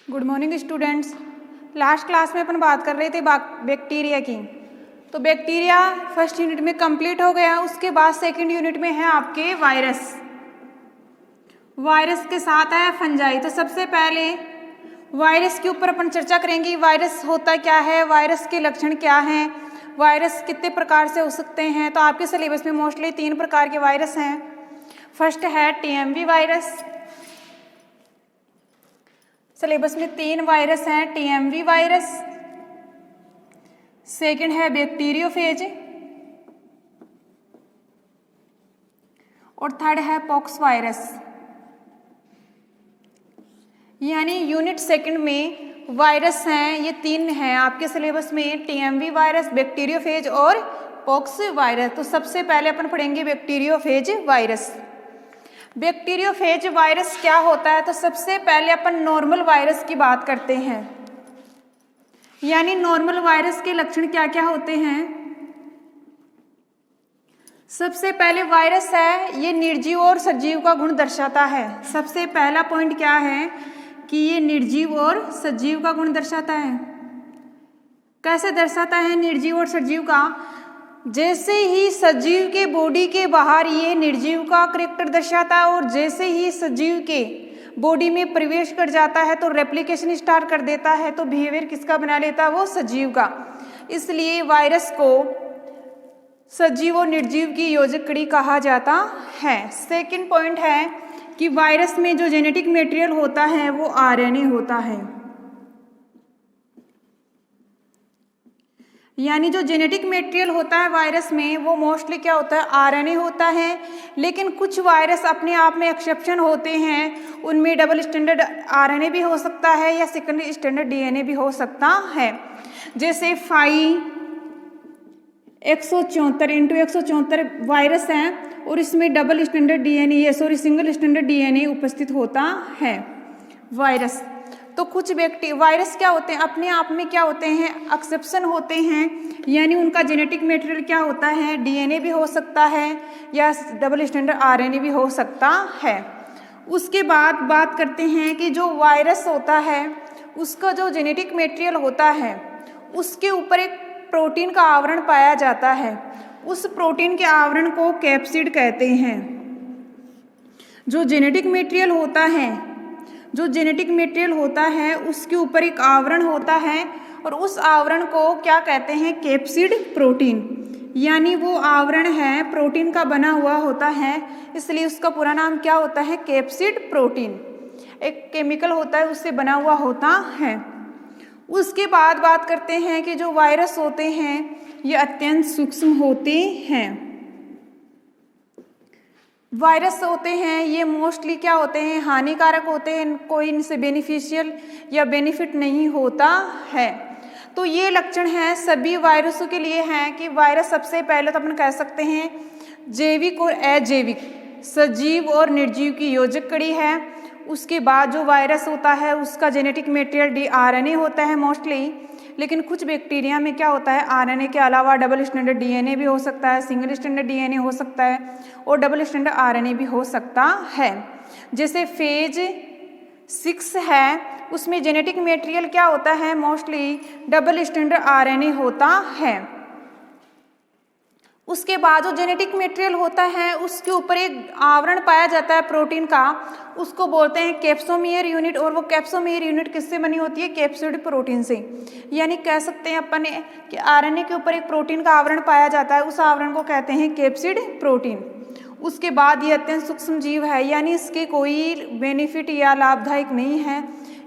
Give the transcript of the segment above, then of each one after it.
Good morning students. Last class में अपन बात कर रहे थे बैक्टीरिया की। तो बैक्टीरिया फर्स्ट यूनिट में कंप्लीट हो गया। उसके बाद सेकंड यूनिट में है आपके वायरस। वायरस के साथ है फंजाई। तो सबसे पहले वायरस के ऊपर अपन चर्चा करेंगे। वायरस होता क्या है, वायरस के लक्षण क्या हैं, वायरस कितने प्रकार से हो सकते हैं। तो आपके सिलेबस में मोस्टली 3 प्रकार के वायरस हैं। फर्स्ट है टीएमवी वायरस। सिलेबस में 3 वायरस हैं। टीएमवी वायरस, सेकंड है बैक्टीरियोफेज और थर्ड है पॉक्स वायरस। यानी यूनिट सेकंड में वायरस हैं, ये 3 हैं आपके सिलेबस में, टीएमवी वायरस, बैक्टीरियोफेज और पॉक्स वायरस। तो सबसे पहले अपन पढ़ेंगे बैक्टीरियोफेज वायरस। बैक्टीरियोफेज वायरस क्या होता है? तो सबसे पहले अपन नॉर्मल वायरस की बात करते हैं। यानी नॉर्मल वायरस के लक्षण क्या क्या होते हैं। सबसे पहले वायरस है, ये निर्जीव और सजीव का गुण दर्शाता है। सबसे पहला पॉइंट क्या है कि ये निर्जीव और सजीव का गुण दर्शाता है। कैसे दर्शाता है निर्जीव और सजीव का? जैसे ही सजीव के बॉडी के बाहर ये निर्जीव का करैक्टर दर्शाता है और जैसे ही सजीव के बॉडी में प्रवेश कर जाता है तो रेप्लिकेशन स्टार्ट कर देता है। तो बिहेवियर किसका बना लेता है? वो सजीव का। इसलिए वायरस को सजीव और निर्जीव की योजक कड़ी कहा जाता है। सेकंड पॉइंट है कि वायरस में जो जेनेटिक मटेरियल होता है वो आरएनए होता है। यानी जो जेनेटिक मटेरियल होता है वायरस में वो मोस्टली क्या होता है? आरएनए होता है। लेकिन कुछ वायरस अपने आप में एक्सेप्शन होते हैं, उनमें डबल स्टैंडर्ड आरएनए भी हो सकता है या सेकेंडरी स्टैंडर्ड डीएनए भी हो सकता है। जैसे 174x174 वायरस हैं और इसमें double standard DNA single standard DNA उपस्थित होता है वायरस। तो कुछ वायरस क्या होते हैं? अपने आप में क्या होते हैं? एक्सेप्शन होते हैं। यानी उनका जेनेटिक मटेरियल क्या होता है? डीएनए भी हो सकता है या डबल स्टैंडर्ड आरएनए भी हो सकता है। उसके बाद बात करते हैं कि जो वायरस होता है उसका जो जेनेटिक मटेरियल होता है उसके ऊपर एक प्रोटीन का आवरण पाया जाता है। उस प्रोटीन के आवरण को कैप्सिड कहते हैं। जो जेनेटिक मटेरियल होता है उसके ऊपर एक आवरण होता है और उस आवरण को क्या कहते हैं? Capsid protein. यानी वो आवरण है प्रोटीन का बना हुआ होता है, इसलिए उसका पूरा नाम क्या होता है? Capsid protein. एक केमिकल होता है उससे बना हुआ होता है। उसके बाद बात करते हैं कि जो वायरस होते हैं ये अत्यंत सूक्ष्म होते हैं। वायरस होते हैं ये मोस्टली क्या होते हैं? हानिकारक होते हैं, कोई इनसे बेनिफिशियल या बेनिफिट नहीं होता है। तो ये लक्षण हैं सभी वायरसों के लिए हैं कि वायरस सबसे पहले तो अपन कह सकते हैं जैविक और अजैविक, सजीव और निर्जीव की योजक कड़ी है। उसके बाद जो वायरस होता है उसका जेनेटिक मटेरियल आरएनए होता है मोस्टली। लेकिन कुछ बैक्टीरिया में क्या होता है? आरएनए के अलावा डबल स्टैंडर्ड डीएनए भी हो सकता है, सिंगल स्टैंडर्ड डीएनए हो सकता है और डबल स्टैंडर्ड आरएनए भी हो सकता है। जैसे फेज 6 है उसमें जेनेटिक मटेरियल क्या होता है? मोस्टली डबल स्टैंडर्ड आरएनए होता है। उसके बाद जो जेनेटिक मटेरियल होता है उसके ऊपर एक आवरण पाया जाता है प्रोटीन का, उसको बोलते हैं कैप्सोमियर यूनिट। और वो कैप्सोमियर यूनिट किससे बनी होती है? कैप्सिड प्रोटीन से। यानी कह सकते हैं अपन कि आरएनए के ऊपर एक प्रोटीन का आवरण पाया जाता है, उस आवरण को कहते हैं कैप्सिड प्रोटीन। उसके बाद ये अत्यंत सूक्ष्म जीव है, यानी इसके कोई बेनिफिट या लाभदायक नहीं है।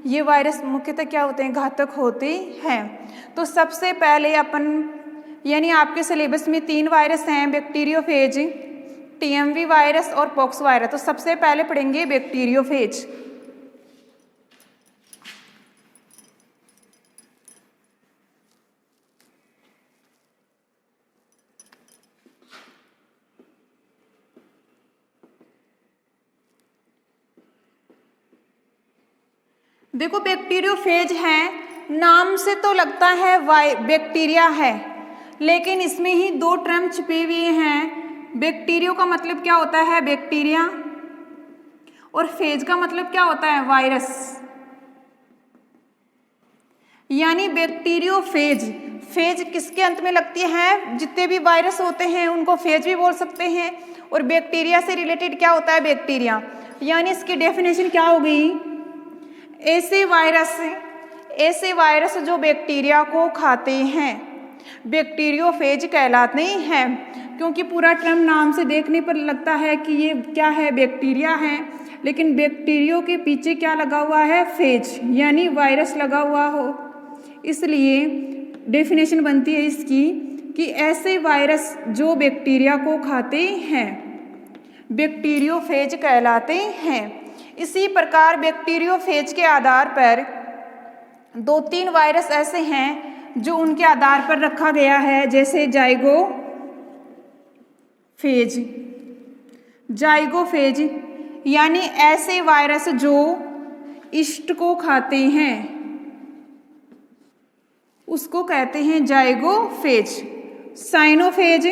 ये वायरस मुख्यतः क्या होते हैं? घातक होते हैं। तो सबसे पहले अपन यानी आपके सिलेबस में 3 वायरस हैं, बैक्टीरियोफेज, टीएमवी वायरस और पॉक्स वायरस। तो सबसे पहले पढ़ेंगे बैक्टीरियोफेज। देखो बैक्टीरियोफेज है, नाम से तो लगता है बैक्टीरिया है, लेकिन इसमें ही 2 टर्म छिपे हुए हैं। बैक्टीरियो का मतलब क्या होता है? बैक्टीरिया। और फेज का मतलब क्या होता है? वायरस। यानी बैक्टीरियोफेज, फेज किसके अंत में लगती है? जितने भी वायरस होते हैं उनको फेज भी बोल सकते हैं। और बैक्टीरिया से रिलेटेड क्या होता है? बैक्टीरिया। यानी इसकी डेफिनेशन क्या हो गई? ऐसे वायरस जो बैक्टीरिया को खाते हैं बैक्टीरियोफेज कहलाते हैं। क्योंकि पूरा टर्म नाम से देखने पर लगता है कि ये क्या है? बैक्टीरिया है, लेकिन बैक्टीरियो के पीछे क्या लगा हुआ है? फेज, यानी वायरस लगा हुआ हो। इसलिए डेफिनेशन बनती है इसकी कि ऐसे वायरस जो बैक्टीरिया को खाते हैं बैक्टीरियोफेज कहलाते हैं। इसी प्रकार बैक्टीरियोफेज के आधार पर 2-3 वायरस ऐसे हैं जो उनके आधार पर रखा गया है, जैसे जाइगोफेज, यानी ऐसे वायरस जो ईस्ट को खाते हैं उसको कहते हैं जाइगोफेज। साइनोफेज,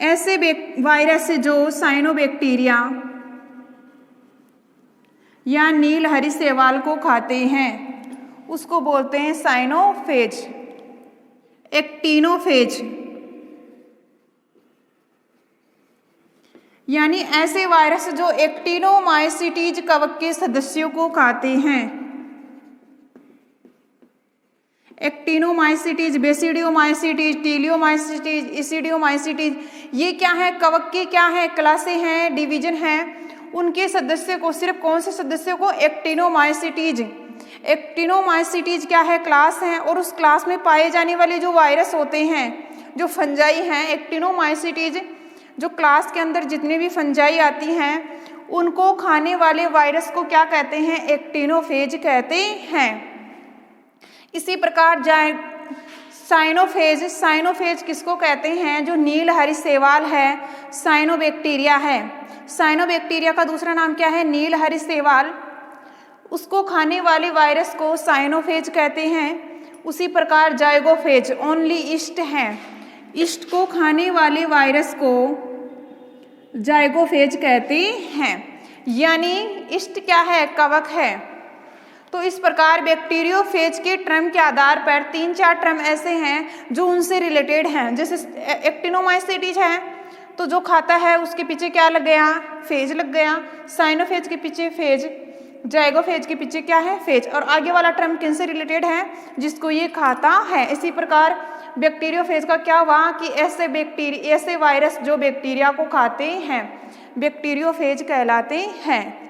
ऐसे वायरस जो साइनोबैक्टीरिया या नील हरी शैवाल को खाते हैं उसको बोलते हैं साइनोफेज। एक्टिनोफेज, यानी ऐसे वायरस जो एक्टिनोमाइसीटीज कवक के सदस्यों को खाते हैं। एक्टिनोमाइसीटीज, बेसिडियोमाइसीटीज, टीलियोमाइसीटीज, इसिडियोमाइसीटीज, ये क्या है? कवक की क्या है? क्लासें हैं, डिवीजन है। उनके सदस्य को, सिर्फ कौन से सदस्यों को? एक्टिनोमाइसीटीज। एक्टिनोमाइसीटीज क्या है? क्लास है। और उस क्लास में पाए जाने वाले जो वायरस होते हैं, जो फंजाई हैं, एक्टिनोमाइसीटीज जो क्लास के अंदर जितने भी फंजाई आती हैं उनको खाने वाले वायरस को क्या कहते हैं? एक्टिनोफेज कहते हैं। इसी प्रकार साइनोफेज किसको कहते हैं? जो नील हरी शैवाल है, साइनोबैक्टीरिया है। साइनोबैक्टीरिया का दूसरा नाम क्या है? नील हरी शैवाल। उसको खाने वाले वायरस को साइनोफेज कहते हैं। उसी प्रकार जाइगोफेज ओनली ईस्ट है, ईस्ट को खाने वाले वायरस को जाइगोफेज कहते हैं। यानी ईस्ट क्या है? कवक है। तो इस प्रकार बैक्टीरियोफेज के टर्म के आधार पर 3-4 टर्म ऐसे हैं जो उनसे रिलेटेड हैं। जैसे एक्टिनोमाइसीटीज है तो जो खाता है उसके पीछे क्या लग गया? फेज लग गया। साइनोफेज के पीछे फेज, जाइगोफेज के पीछे क्या है? फेज। और आगे वाला टर्म किन से रिलेटेड है? जिसको ये खाता है। इसी प्रकार बैक्टीरियोफेज का क्या हुआ कि ऐसे वायरस जो बैक्टीरिया को खाते हैं बैक्टीरियोफेज कहलाते हैं।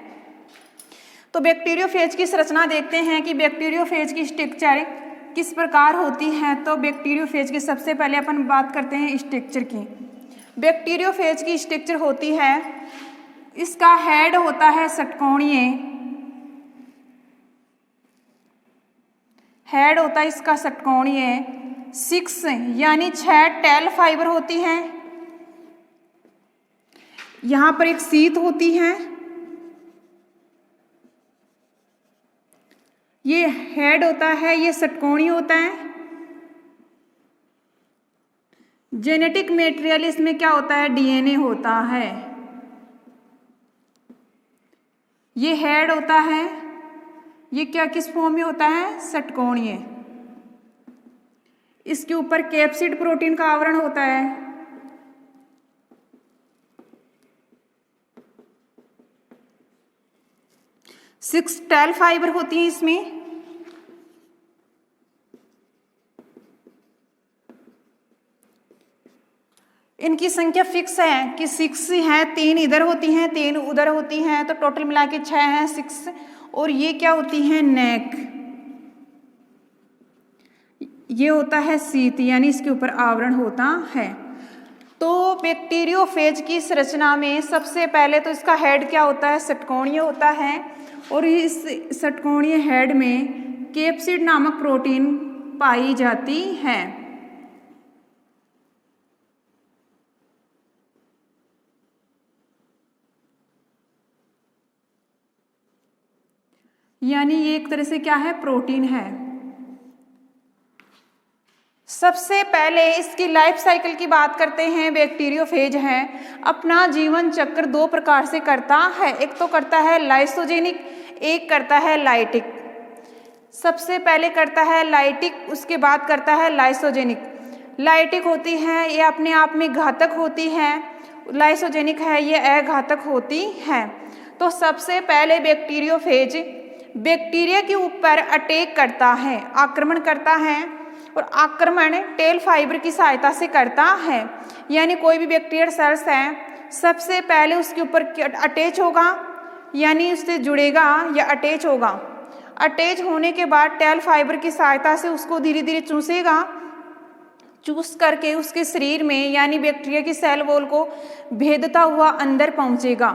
तो बैक्टीरियोफेज की संरचना देखते हैं कि बैक्टीरियोफेज की स्ट्रक्चर किस प्रकार होती है। तो बैक्टीरियोफेज की सबसे पहले अपन बात करते हैं स्ट्रक्चर की। बैक्टीरियोफेज की स्ट्रक्चर होती है, इसका हेड होता है षटकोणीय, हेड होता है इसका षटकोणीय। 6 यानी 6 टेल फाइबर होती हैं। यहां पर एक शीत होती है। ये हेड होता है, ये षटकोणीय होता है। जेनेटिक मेटेरियल इसमें क्या होता है? डीएनए होता है। ये हेड होता है, ये क्या किस फॉर्म में होता है? षटकोणीय। इसके ऊपर कैप्सिड प्रोटीन का आवरण होता है। सिक्स टेल फाइबर होती है इसमें। इनकी संख्या फिक्स है कि 6 है, 3 इधर होती हैं, 3 उधर होती हैं, तो टोटल मिला के 6 है, 6। और ये क्या होती है? नेक। ये होता है शीत, यानी इसके ऊपर आवरण होता है। तो बैक्टीरियोफेज की संरचना में सबसे पहले तो इसका हेड क्या होता है? षटकोणीय होता है। और इस षटकोणीय हेड में कैप्सिड नामक प्रोटीन पाई जाती है। यानी ये एक तरह से क्या है? प्रोटीन है। सबसे पहले इसकी लाइफ साइकिल की बात करते हैं। बैक्टीरियोफेज है अपना जीवन चक्र 2 प्रकार से करता है। एक तो करता है लाइसोजेनिक, एक करता है लाइटिक। सबसे पहले करता है लाइटिक, उसके बाद करता है लाइसोजेनिक। लाइटिक होती है ये अपने आप में घातक होती है, लाइसोजेनिक है ये अघातक होती है। तो सबसे पहले बैक्टीरियोफेज बैक्टीरिया के ऊपर अटैक करता है, आक्रमण करता है, और आक्रमण टेल फाइबर की सहायता से करता है। यानी कोई भी बैक्टीरियल सेल्स है सबसे पहले उसके ऊपर अटैच होगा, यानी उससे जुड़ेगा या अटैच होगा। अटैच होने के बाद टेल फाइबर की सहायता से उसको धीरे धीरे चूसेगा, चूस करके उसके शरीर में यानी बैक्टीरिया की सेल वॉल को भेदता हुआ अंदर पहुंचेगा।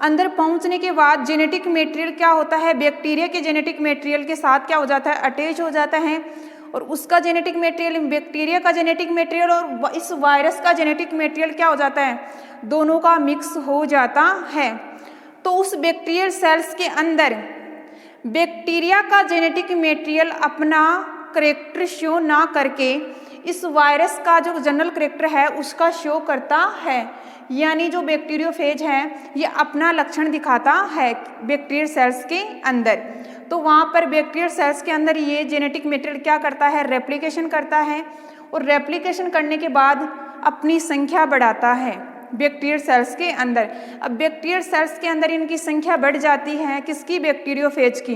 अंदर पहुंचने के बाद जेनेटिक मटेरियल क्या होता है, बैक्टीरिया के जेनेटिक मटेरियल के साथ क्या हो जाता है, अटैच हो जाता है, और उसका जेनेटिक मटेरियल, बैक्टीरिया का जेनेटिक मटेरियल और इस वायरस का जेनेटिक मटेरियल क्या हो जाता है, दोनों का मिक्स हो जाता है। तो उस बैक्टीरियल सेल्स के अंदर बैक्टीरिया का जेनेटिक मटेरियल अपना करैक्टर शो ना करके इस वायरस का जो जनरल करैक्टर है उसका शो करता है। यानी जो बैक्टीरियोफेज है ये अपना लक्षण दिखाता है बैक्टीरियल सेल्स के अंदर। तो वहाँ पर बैक्टीरियल सेल्स के अंदर ये जेनेटिक मटेरियल क्या करता है, रेप्लिकेशन करता है, और रेप्लिकेशन करने के बाद अपनी संख्या बढ़ाता है बैक्टीरियल सेल्स के अंदर। अब बैक्टीरियल सेल्स के अंदर इनकी संख्या बढ़ जाती है, किसकी, बैक्टीरियोफेज की।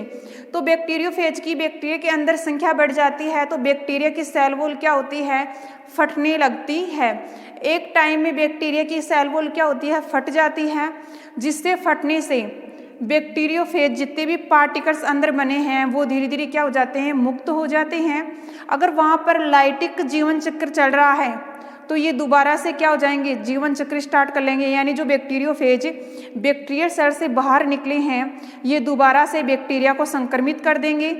तो बैक्टीरियोफेज की बैक्टीरिया के अंदर संख्या बढ़ जाती है तो बैक्टीरिया की सेल वॉल क्या होती है, फटने लगती है। एक टाइम में बैक्टीरिया की सेल वॉल क्या होती है, फट जाती है, जिससे फटने से बैक्टीरियोफेज जितने भी पार्टिकल्स अंदर बने हैं वो धीरे धीरे क्या हो जाते हैं, मुक्त हो जाते हैं। अगर वहाँ पर लाइटिक जीवन चक्र चल रहा है तो ये दोबारा से क्या हो जाएंगे, जीवन चक्र स्टार्ट कर लेंगे। यानी जो बैक्टीरियोफेज बैक्टीरियल सेल से बाहर निकले हैं ये दोबारा से बैक्टीरिया को संक्रमित कर देंगे।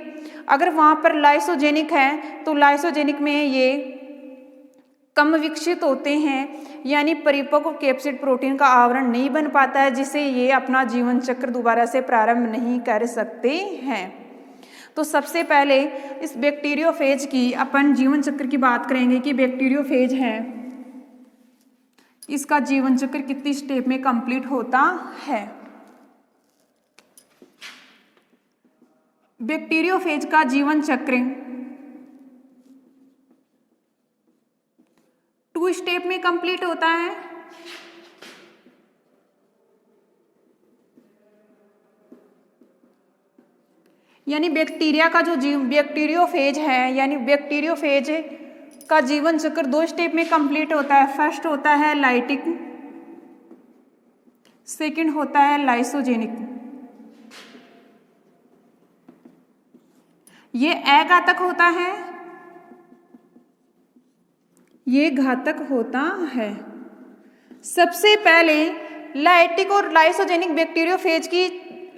अगर वहाँ पर लाइसोजेनिक है तो लाइसोजेनिक में ये कम विकसित होते हैं, यानी परिपक्व कैप्सिड प्रोटीन का आवरण नहीं बन पाता है, जिससे ये अपना जीवन चक्र दोबारा से प्रारंभ नहीं कर सकते हैं। तो सबसे पहले इस बैक्टीरियोफेज की अपन जीवन चक्र की बात करेंगे कि बैक्टीरियोफेज है इसका जीवन चक्र कितनी स्टेप में कंप्लीट होता है। बैक्टीरियोफेज का जीवन चक्र 2 स्टेप में कंप्लीट होता है। यानी बैक्टीरिया का जो बैक्टीरियोफेज है, यानी बैक्टीरियोफेज का जीवन चक्र 2 स्टेप में कंप्लीट होता है। फर्स्ट होता है लाइटिक, सेकंड होता है लाइसोजेनिक। ये अघातक होता है, ये घातक होता है। सबसे पहले लाइटिक और लाइसोजेनिक बैक्टीरियोफेज की,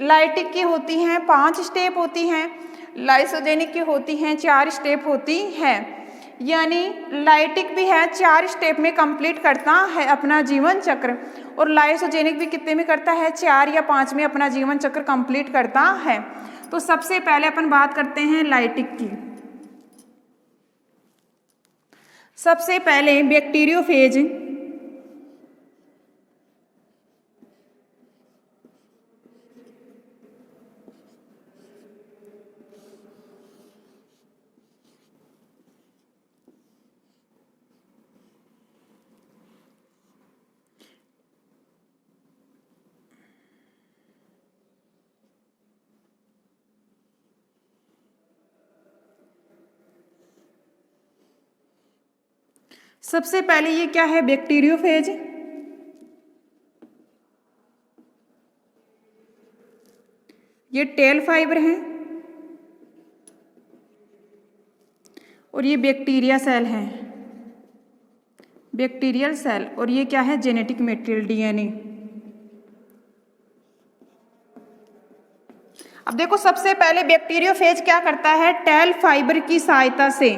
लाइटिक की होती हैं 5 स्टेप होती हैं, लाइसोजेनिक की होती हैं 4 स्टेप होती हैं। यानी लाइटिक भी है 4 स्टेप में कंप्लीट करता है अपना जीवन चक्र, और लाइसोजेनिक भी कितने में करता है, 4 या 5 में अपना जीवन चक्र कंप्लीट करता है। तो सबसे पहले अपन बात करते हैं लाइटिक की। सबसे पहले बैक्टीरियोफेज सबसे पहले ये क्या है, बैक्टीरियोफेज। ये टेल फाइबर है और ये बैक्टीरिया सेल है, बैक्टीरियल सेल, और ये क्या है, जेनेटिक मटेरियल डीएनए। अब देखो सबसे पहले बैक्टीरियोफेज क्या करता है, टेल फाइबर की सहायता से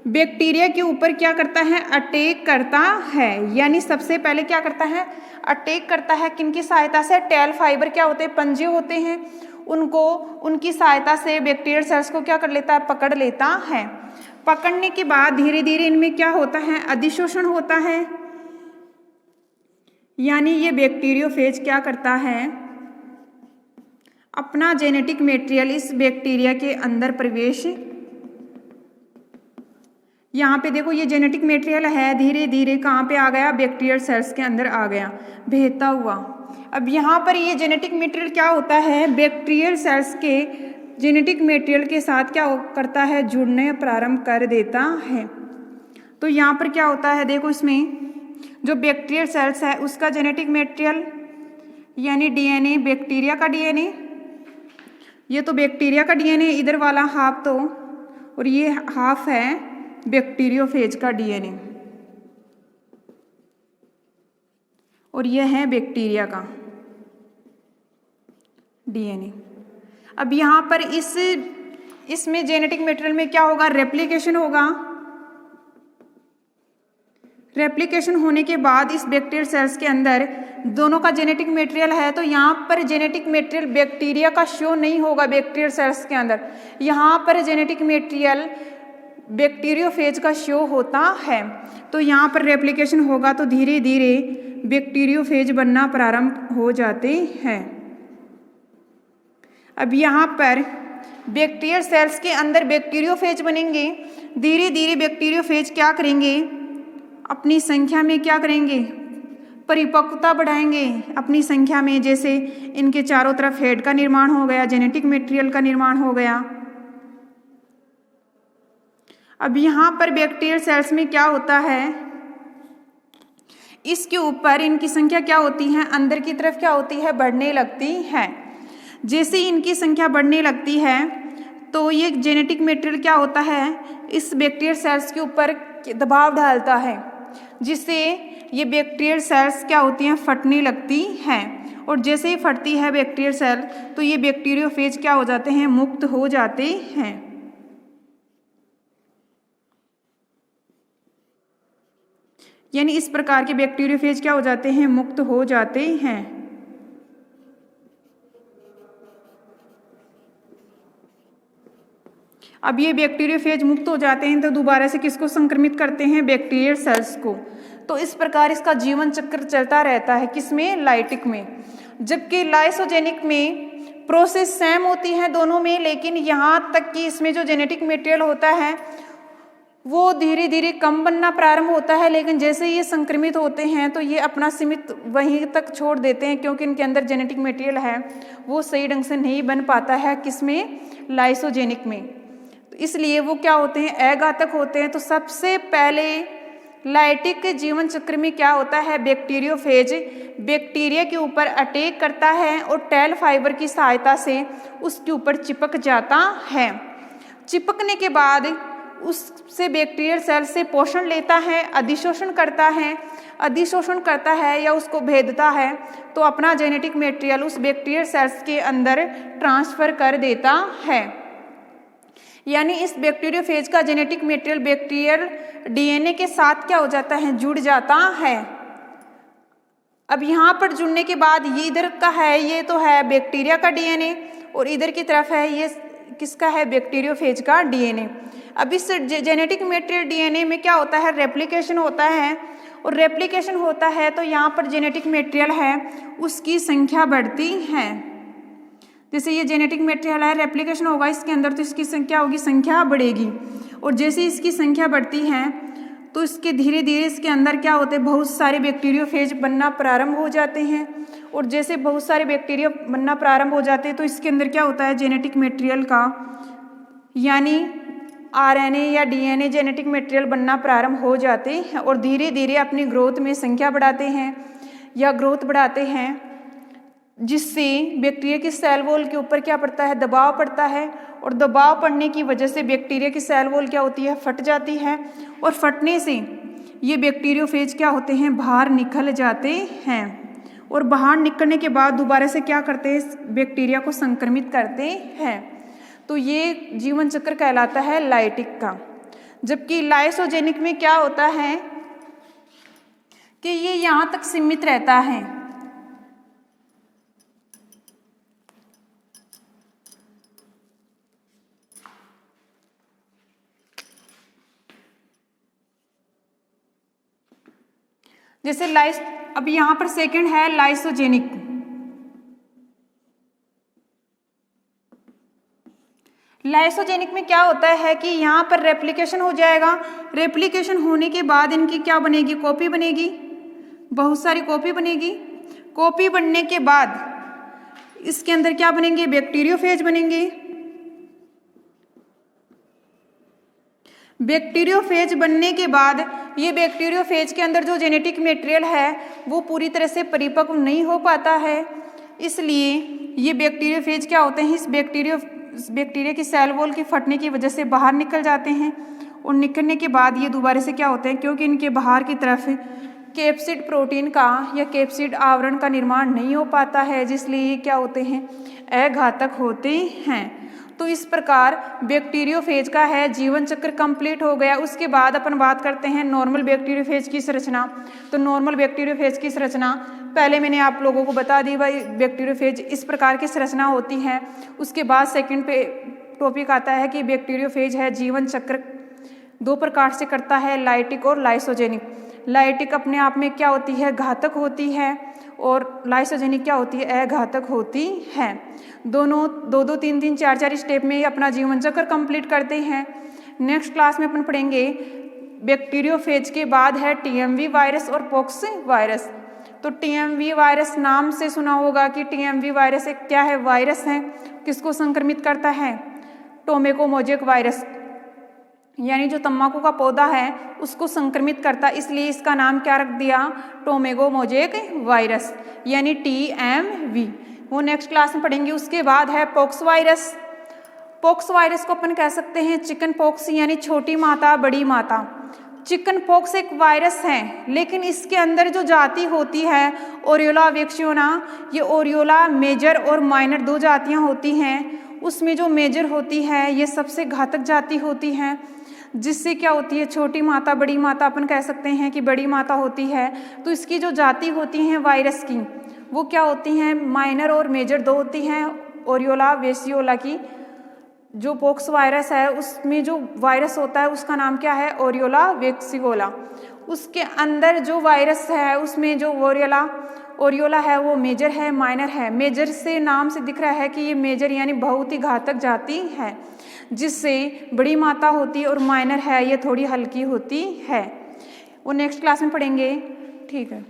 बैक्टीरिया के ऊपर क्या करता है, अटैक करता है। यानी सबसे पहले क्या करता है, अटैक करता है। किनकी सहायता से, टेल फाइबर क्या होते हैं, पंजे होते हैं, उनको उनकी सहायता से बैक्टीरियल सेल्स को क्या कर लेता है, पकड़ लेता है। पकड़ने के बाद धीरे धीरे इनमें क्या होता है, अधिशोषण होता है। यानी ये बैक्टीरियोफेज क्या करता है, अपना जेनेटिक मटेरियल इस बैक्टीरिया के अंदर प्रवेश, यहाँ पे देखो ये जेनेटिक मटेरियल है, धीरे धीरे कहाँ पे आ गया, बैक्टीरियल सेल्स के अंदर आ गया बहता हुआ। अब यहाँ पर ये जेनेटिक मटेरियल क्या होता है, बैक्टीरियल सेल्स के जेनेटिक मटेरियल के साथ क्या करता है, जुड़ने प्रारंभ कर देता है। तो यहाँ पर क्या होता है, देखो इसमें जो बैक्टीरियल सेल्स है उसका जेनेटिक मटेरियल यानी डीएनए, बैक्टीरिया का डीएनए, ये तो बैक्टीरिया का डीएनए इधर वाला हाफ तो, और ये हाफ है बैक्टीरियोफेज का डीएनए, और यह है बैक्टीरिया का डीएनए। अब यहाँ पर इसमें जेनेटिक मटेरियल में क्या होगा, रेप्लिकेशन होगा। रेप्लिकेशन होने के बाद इस बैक्टीरियल सेल्स के अंदर दोनों का जेनेटिक मटेरियल है, तो यहाँ पर जेनेटिक मटेरियल बैक्टीरिया का शो नहीं होगा बैक्टीरियल सेल्स के अंदर, यहाँ पर जेनेटिक मटेरियल बैक्टीरियोफेज का शो होता है। तो यहाँ पर रेप्लिकेशन होगा तो धीरे धीरे बैक्टीरियोफेज बनना प्रारंभ हो जाते हैं। अब यहाँ पर बैक्टीरियल सेल्स के अंदर बैक्टीरियोफेज बनेंगे, धीरे धीरे बैक्टीरियोफेज क्या करेंगे, अपनी संख्या में क्या करेंगे, परिपक्वता बढ़ाएंगे अपनी संख्या में। जैसे इनके चारों तरफ हेड का निर्माण हो गया, जेनेटिक मटेरियल का निर्माण हो गया। अब यहाँ पर बैक्टीरियल सेल्स में क्या होता है, इसके ऊपर इनकी संख्या क्या होती है, अंदर की तरफ क्या होती है, बढ़ने लगती है। जैसे इनकी संख्या बढ़ने लगती है तो ये जेनेटिक मटेरियल क्या होता है, इस बैक्टीरियल सेल्स के ऊपर दबाव डालता है, जिससे ये बैक्टीरियल सेल्स क्या होती हैं, फटने लगती हैं। और जैसे ही फटती है बैक्टीरियल सेल तो ये बैक्टीरियोफेज क्या हो जाते हैं, मुक्त हो जाते हैं। यानी इस प्रकार के बैक्टीरियोफेज क्या हो जाते हैं, मुक्त हो जाते हैं। अब ये बैक्टीरियोफेज मुक्त हो जाते हैं तो दोबारा से किसको संक्रमित करते हैं, बैक्टीरियल सेल्स को। तो इस प्रकार इसका जीवन चक्र चलता रहता है, किसमें, लाइटिक में। जबकि लाइसोजेनिक में प्रोसेस सेम होती है दोनों में, लेकिन यहाँ तक कि इसमें जो जेनेटिक मटेरियल होता है वो धीरे धीरे कम बनना प्रारंभ होता है, लेकिन जैसे ये संक्रमित होते हैं तो ये अपना सीमित वहीं तक छोड़ देते हैं, क्योंकि इनके अंदर जेनेटिक मटेरियल है वो सही ढंग से नहीं बन पाता है, किसमें, लाइसोजेनिक में। तो इसलिए वो क्या होते हैं, अघातक होते हैं। तो सबसे पहले लाइटिक के जीवन चक्र में क्या होता है, बैक्टीरियोफेज बैक्टीरिया के ऊपर अटैक करता है और टेल फाइबर की सहायता से उसके ऊपर चिपक जाता है। चिपकने के बाद उससे बैक्टीरियल सेल से पोषण लेता है, अधिशोषण करता है या उसको भेदता है, तो अपना जेनेटिक मटेरियल उस बैक्टीरियल सेल्स के अंदर ट्रांसफर कर देता है। यानी इस बैक्टीरियोफेज का जेनेटिक मटेरियल बैक्टीरियल डीएनए के साथ क्या हो जाता है, जुड़ जाता है। अब यहाँ पर जुड़ने के बाद ये इधर का है, ये तो है बैक्टीरिया का डीएनए, और इधर की तरफ है ये किसका है, बैक्टीरियोफेज का डीएनए। अब इस जेनेटिक मटेरियल डीएनए में क्या होता है, रेप्लिकेशन होता है, और रेप्लिकेशन होता है तो यहाँ पर जेनेटिक मटेरियल है उसकी संख्या बढ़ती है। जैसे ये जेनेटिक मटेरियल है, रेप्लिकेशन होगा इसके अंदर तो इसकी संख्या होगी, संख्या बढ़ेगी, और जैसे इसकी संख्या बढ़ती है तो इसके धीरे धीरे इसके अंदर क्या होते हैं, बहुत सारे बैक्टीरियोफेज बनना प्रारंभ हो जाते हैं। और जैसे बहुत सारे बैक्टीरिया बनना प्रारंभ हो जाते हैं तो इसके अंदर क्या होता है, जेनेटिक मटेरियल का यानी आरएनए या डीएनए जेनेटिक मटेरियल बनना प्रारंभ हो जाते हैं, और धीरे धीरे अपनी ग्रोथ में संख्या बढ़ाते हैं या ग्रोथ बढ़ाते हैं, जिससे बैक्टीरिया की सेल वॉल के ऊपर क्या पड़ता है, दबाव पड़ता है, और दबाव पड़ने की वजह से बैक्टीरिया की सेल वॉल क्या होती है, फट जाती है, और फटने से ये बैक्टीरियोफेज क्या होते हैं, बाहर निकल जाते हैं, और बाहर निकलने के बाद दोबारा से क्या करते हैं, बैक्टीरिया को संक्रमित करते हैं। तो ये जीवन चक्र कहलाता है लाइटिक का। जबकि लाइसोजेनिक में क्या होता है कि ये यहाँ तक सीमित रहता है। जैसे अब यहाँ पर सेकंड है लाइसोजेनिक। लाइसोजेनिक में क्या होता है कि यहाँ पर रेप्लिकेशन हो जाएगा। रेप्लिकेशन होने के बाद इनकी क्या बनेगी, कॉपी बनेगी, बहुत सारी कॉपी बनेगी। कॉपी बनने के बाद इसके अंदर क्या बनेंगे, बैक्टीरियोफेज बनेंगे। बैक्टीरियोफेज बनने के बाद ये बैक्टीरियोफेज के अंदर जो जेनेटिक मटेरियल है वो पूरी तरह से परिपक्व नहीं हो पाता है, इसलिए ये बैक्टीरियोफेज क्या होते हैं, इस बैक्टीरिया की सेल वॉल की फटने की वजह से बाहर निकल जाते हैं। और निकलने के बाद ये दोबारा से क्या होते हैं, क्योंकि इनके बाहर की तरफ कैप्सिड प्रोटीन का या कैप्सिड आवरण का निर्माण नहीं हो पाता है, जिसलिए ये क्या होते हैं, अघातक होते हैं। तो इस प्रकार बैक्टीरियोफेज का है जीवन चक्र कंप्लीट हो गया। उसके बाद अपन बात करते हैं नॉर्मल बैक्टीरियोफेज की संरचना। तो नॉर्मल बैक्टीरियोफेज की संरचना पहले मैंने आप लोगों को बता दी, भाई बैक्टीरियोफेज इस प्रकार की संरचना होती है। उसके बाद सेकंड पे टॉपिक आता है कि बैक्टीरियोफेज है जीवन चक्र दो प्रकार से करता है, लाइटिक और लाइसोजेनिक। लाइटिक अपने आप में क्या होती है, घातक होती है, और लाइसोजेनिक क्या होती है, अघातक होती है। दोनों दो दो तीन तीन चार चार स्टेप में अपना जीवन चक्र कंप्लीट करते हैं। नेक्स्ट क्लास में अपन पढ़ेंगे बैक्टीरियोफेज के बाद है टीएमवी वायरस और पॉक्स वायरस। तो टीएमवी वायरस नाम से सुना होगा कि टीएमवी वायरस एक क्या है, वायरस है। किसको संक्रमित करता है, टोमेको मोजेक वायरस, यानी जो तंबाकू का पौधा है उसको संक्रमित करता, इसलिए इसका नाम क्या रख दिया, टोमेगो मोजेक वायरस, यानी टीएमवी। वो नेक्स्ट क्लास में पढ़ेंगे। उसके बाद है पॉक्स वायरस। पॉक्स वायरस को अपन कह सकते हैं चिकन पॉक्स, यानी छोटी माता बड़ी माता। चिकन पॉक्स एक वायरस है, लेकिन इसके अंदर जो जाति होती है ओरियोला वेक्सियोना, ये ओरियोला मेजर और माइनर दो जातियाँ होती हैं। उसमें जो मेजर होती है ये सबसे घातक जाति होती है, जिससे क्या होती है, छोटी माता बड़ी माता अपन कह सकते हैं कि बड़ी माता होती है। तो इसकी जो जाति होती हैं वायरस की वो क्या होती हैं, माइनर और मेजर दो होती हैं। ओरियोला वेसियोला की जो पॉक्स वायरस है उसमें जो वायरस होता है उसका नाम क्या है, ओरियोला वेक्सियोला। उसके अंदर जो वायरस है उसमें जो ओरियोला है वो मेजर है, माइनर है। मेजर से नाम से दिख रहा है कि ये मेजर यानी बहुत ही घातक जाति है, जिससे बड़ी माता होती है, और माइनर है ये थोड़ी हल्की होती है। वो नेक्स्ट क्लास में पढ़ेंगे। ठीक है।